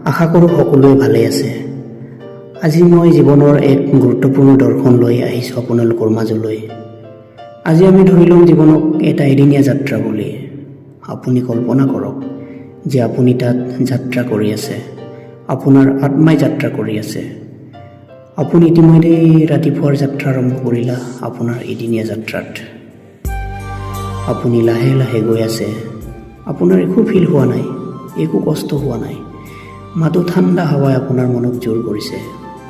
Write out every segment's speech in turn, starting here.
আশা কৰোঁ সকলোৱে ভালে আছে। আজি মই জীৱনৰ এক গুৰুত্বপূৰ্ণ দৰ্শন লৈ আহিছোঁ আপোনালোকৰ মাজলৈ। আজি আমি ধৰি ল'ম জীৱনক এটা এদিনীয়া যাত্ৰা বুলি। আপুনি কল্পনা কৰক যে আপুনি তাত যাত্ৰা কৰি আছে, আপোনাৰ আত্মাই যাত্ৰা কৰি আছে। আপুনি ইতিমধ্যে ৰাতিপুৱাৰ যাত্ৰা আৰম্ভ কৰিলা আপোনাৰ এদিনীয়া যাত্ৰাত। আপুনি লাহে লাহে গৈ আছে, আপোনাৰ একো ফিল হোৱা নাই, একো কষ্ট হোৱা নাই। মাথো ঠাণ্ডা হাৱাই আপোনাৰ মনক জোৰ কৰিছে,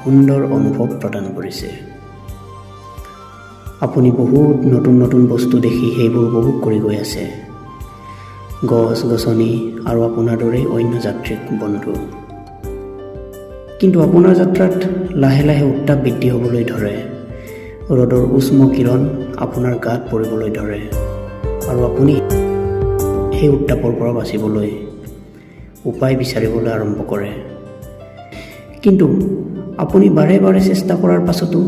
সুন্দৰ অনুভৱ প্ৰদান কৰিছে। আপুনি বহুত নতুন নতুন বস্তু দেখি সেইবোৰ উপভোগ কৰি গৈ আছে। গছ গছনি আৰু আপোনাৰ দৰেই অন্য যাত্ৰীক বন্ধু। কিন্তু আপোনাৰ যাত্ৰাত লাহে লাহে উত্তাপ বৃদ্ধি হ'বলৈ ধৰে। ৰ'দৰ উষ্ম কিৰণ আপোনাৰ গাত পৰিবলৈ ধৰে আৰু আপুনি সেই উত্তাপৰ পৰা বাচিবলৈ উপায় বিচাৰিবলৈ আৰম্ভ কৰে। কিন্তু আপুনি বাৰে বাৰে চেষ্টা কৰাৰ পাছতো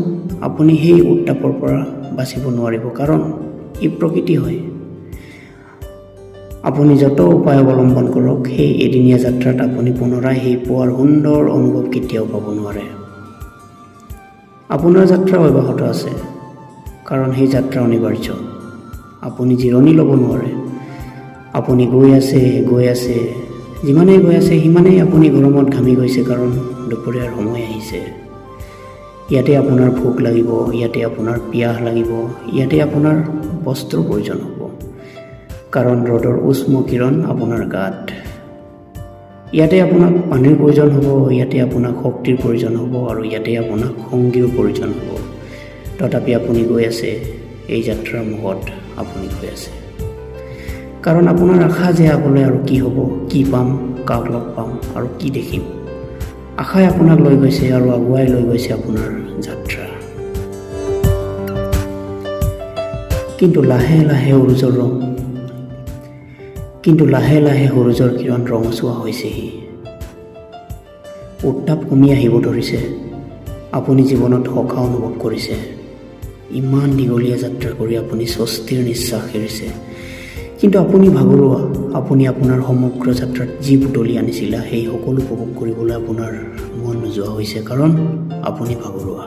আপুনি সেই উত্তাপৰ পৰা বাচিব নোৱাৰিব, কাৰণ ই প্ৰকৃতি হয়। আপুনি যত উপায় অৱলম্বন কৰক, সেই এদিনীয়া যাত্ৰাত আপুনি পুনৰাই সেই পুৱাৰ সুন্দৰ অনুভৱ কেতিয়াও পাব নোৱাৰে। আপোনাৰ যাত্ৰা অব্যাহত আছে, কাৰণ সেই যাত্ৰা অনিবাৰ্য। আপুনি জিৰণি ল'ব নোৱাৰে। আপুনি গৈ আছে, যিমানেই গৈ আছে সিমানেই আপুনি গৰমত ঘামি গৈছে, কাৰণ দুপৰীয়াৰ সময় আহিছে। ইয়াতে আপোনাৰ ভোক লাগিব, ইয়াতে আপোনাৰ পিয়াহ লাগিব, ইয়াতে আপোনাৰ বস্ত্ৰৰ প্ৰয়োজন হ'ব, কাৰণ ৰ'দৰ উষ্ম কিৰণ আপোনাৰ গাত। ইয়াতে আপোনাক পানীৰ প্ৰয়োজন হ'ব, ইয়াতে আপোনাক শক্তিৰ প্ৰয়োজন হ'ব, আৰু ইয়াতে আপোনাক সংগীৰ প্ৰয়োজন হ'ব। তথাপি আপুনি গৈ আছে, এই যাত্ৰাৰ মুখত আপুনি গৈ আছে, কাৰণ আপোনাৰ আশা যে আগলৈ আৰু কি হ'ব, কি পাম, কাক লগ পাম আৰু কি দেখিম। আশাই আপোনাক লৈ গৈছে আৰু আগুৱাই লৈ গৈছে আপোনাৰ যাত্ৰা। কিন্তু লাহে লাহে সূৰুযৰ কিৰণ ৰঙচুৱা হৈছেহি। উত্তাপ কমি আহিব ধৰিছে। আপুনি জীৱনত সকাহ অনুভৱ কৰিছে। ইমান দীঘলীয়া যাত্ৰা কৰি আপুনি স্বস্তিৰ নিশ্বাস এৰিছে। কিন্তু আপুনি ভাগৰুৱা। আপুনি আপোনাৰ সমগ্ৰ যাত্ৰাত যি বুটলি আনিছিলা সেই সকলো উপভোগ কৰিবলৈ আপোনাৰ মন নোযোৱা হৈছে, কাৰণ আপুনি ভাগৰুৱা।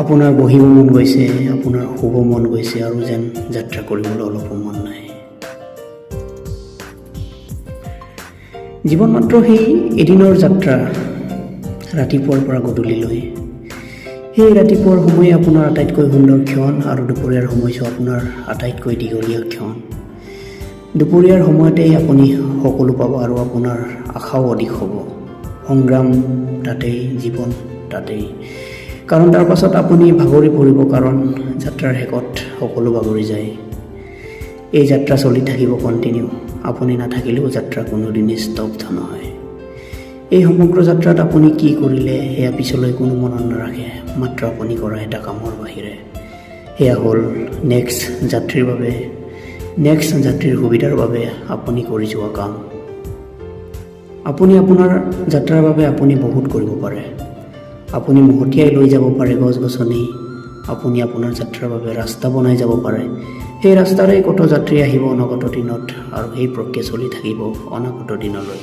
আপোনাৰ বহিব মন গৈছে, আপোনাৰ শুব মন গৈছে, আৰু যেন যাত্ৰা কৰিবলৈ অলপো মন নাই। জীৱন মাত্ৰ সেই এদিনৰ যাত্ৰা, ৰাতিপুৱাৰ পৰা গধূলিলৈ। সেই ৰাতিপুৱাৰ সময় আপোনাৰ আটাইতকৈ সুন্দৰ ক্ষণ, আৰু দুপৰীয়াৰ সময়ছোৱা আপোনাৰ আটাইতকৈ দীঘলীয়া ক্ষণ। দুপৰীয়াৰ সময়তেই আপুনি সকলো পাব, আৰু আপোনাৰ আশাও অধিক হ'ব। সংগ্ৰাম তাতেই, জীৱন তাতেই, কাৰণ তাৰ পাছত আপুনি ভাগৰি পৰিব, কাৰণ যাত্ৰাৰ শেষত সকলো ভাগৰি যায়। এই যাত্ৰা চলি থাকিব কণ্টিনিউ। আপুনি নাথাকিলেও যাত্ৰা কোনোদিনেই স্তব্ধ নহয়। এই সমগ্ৰ যাত্ৰাত আপুনি কি কৰিলে সেয়া পিছলৈ কোনো মনত নাৰাখে, মাত্ৰ আপুনি কৰা এটা কামৰ বাহিৰে। সেয়া হ'ল নেক্সট যাত্ৰীৰ সুবিধাৰ বাবে আপুনি কৰি যোৱা কাম। আপুনি আপোনাৰ যাত্ৰাৰ বাবে আপুনি বহুত কৰিব পাৰে। আপুনি মহতিয়াই লৈ যাব পাৰে গছ গছনি। আপুনি আপোনাৰ যাত্ৰাৰ বাবে ৰাস্তা বনাই যাব পাৰে। সেই ৰাস্তাৰে কত যাত্ৰী আহিব অনাগত দিনত, আৰু সেই প্ৰক্ৰিয়া চলি থাকিব অনাগত দিনলৈ।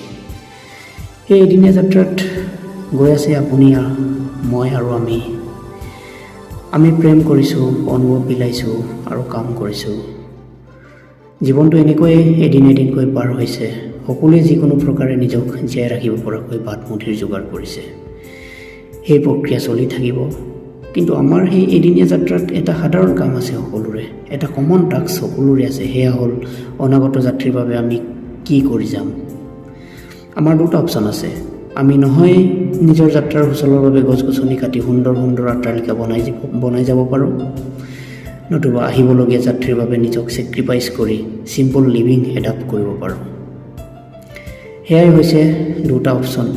সেই এদিনীয়া যাত্ৰাত গৈ আছে আপুনি, মই আৰু আমি প্ৰেম কৰিছোঁ, অনুভৱ বিলাইছোঁ আৰু কাম কৰিছোঁ। জীৱনটো এনেকৈয়ে এদিনকৈ পাৰ হৈছে। সকলোৱে যিকোনো প্ৰকাৰে নিজক জীয়াই ৰাখিব পৰাকৈ বাট মুঠিৰ যোগাৰ কৰিছে। সেই প্ৰক্ৰিয়া চলি থাকিব। কিন্তু আমাৰ সেই এদিনীয়া যাত্ৰাত এটা সাধাৰণ কাম আছে সকলোৰে, এটা কমন টাস্ক সকলোৰে আছে। সেয়া হ'ল অনাগত যাত্ৰীৰ বাবে আমি কি কৰি যাম। আমাৰ দুটা অপশ্যন আছে। আমি নহয় নিজৰ যাত্ৰাৰ সুচলৰ বাবে গছ গছনি কাটি সুন্দৰ সুন্দৰ অট্টালিকা বনাই যাব পাৰোঁ, নতুবা আহিবলগীয়া যাত্ৰীৰ বাবে নিজক ছেক্ৰিফাইচ কৰি চিম্পল লিভিং এডাপ্ট কৰিব পাৰোঁ। সেয়াই হৈছে দুটা অপশ্যন।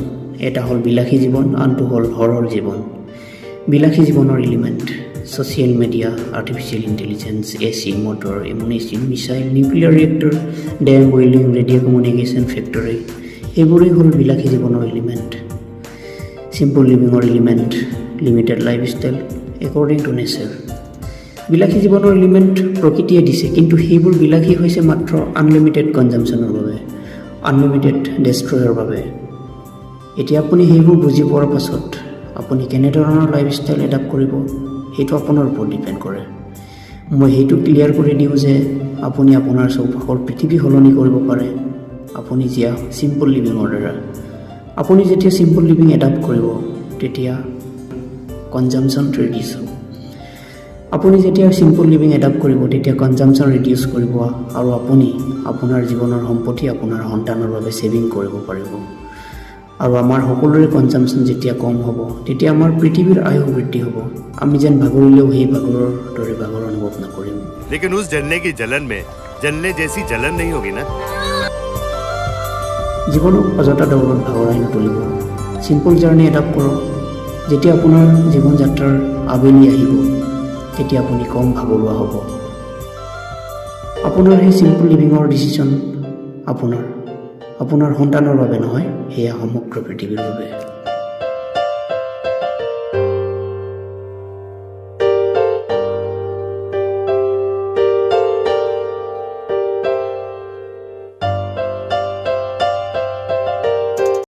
এটা হ'ল বিলাসী জীৱন, আনটো হ'ল হৰৰ জীৱন। বিলাসী জীৱনৰ element social media, artificial intelligence, AC, motor, ammunition, missile, nuclear reactor, dam, welding, radio' communication factory, এইবোৰেই হ'ল বিলাসী জীৱনৰ এলিমেণ্ট। চিম্পল লিভিঙৰ element, limited lifestyle according to nature. বিলাসী জীৱনৰ এলিমেণ্ট প্ৰকৃতিয়ে দিছে, কিন্তু সেইবোৰ বিলাসী হৈছে মাত্ৰ আনলিমিটেড কনজামশ্যনৰ বাবে, আনলিমিটেড ডেষ্ট্ৰয়ৰ বাবে। এতিয়া আপুনি সেইবোৰ বুজি পোৱাৰ পাছত আপুনি কেনেধৰণৰ লাইফষ্টাইল এডাপ্ট কৰিব সেইটো আপোনাৰ ওপৰত ডিপেণ্ড কৰে। মই সেইটো ক্লিয়াৰ কৰি দিওঁ যে আপুনি আপোনাৰ চৌপাশৰ পৃথিৱী সলনি কৰিব পাৰে আপুনি জীয়া চিম্পল লিভিঙৰ দ্বাৰা। আপুনি যেতিয়া চিম্পল লিভিং এডাপ্ট কৰিব তেতিয়া কনজামশ্যন ৰিডিউচ হ'ব। আপুনি যেতিয়া চিম্পল লিভিং এডাপ্ট কৰিব তেতিয়া কনজামশ্যন ৰিডিউচ কৰিব আৰু আপুনি আপোনাৰ জীৱনৰ সম্পত্তি আপোনাৰ সন্তানৰ বাবে ছেভিং কৰিব পাৰিব। আৰু আমাৰ সকলোৰে কনজামশ্যন যেতিয়া কম হ'ব তেতিয়া আমাৰ পৃথিৱীৰ আয়ুস বৃদ্ধি হ'ব। আমি যেন ভাগৰিলেও সেই ভাগৰৰ দৰে ভাগৰ অনুভৱ নকৰিম। लेकिन उस जलने की जलन में जलने जैसी जलन नहीं होगी ना। জীৱনক অযথা দৌৰত ভাগৰাই নতুলিব। চিম্পল জাৰ্ণি এডাপ্ট কৰক। যেতিয়া আপোনাৰ জীৱন যাত্ৰাৰ আবেলি আহিব তেতিয়া আপুনি কম ভাগৰুৱা হ'ব। আপোনাৰ সেই চিম্পল লিভিঙৰ ডিচিশ্যন আপোনাৰ সন্তানৰ বাবে নহয়, সেয়া সমগ্ৰ পৃথিৱীৰ বাবে।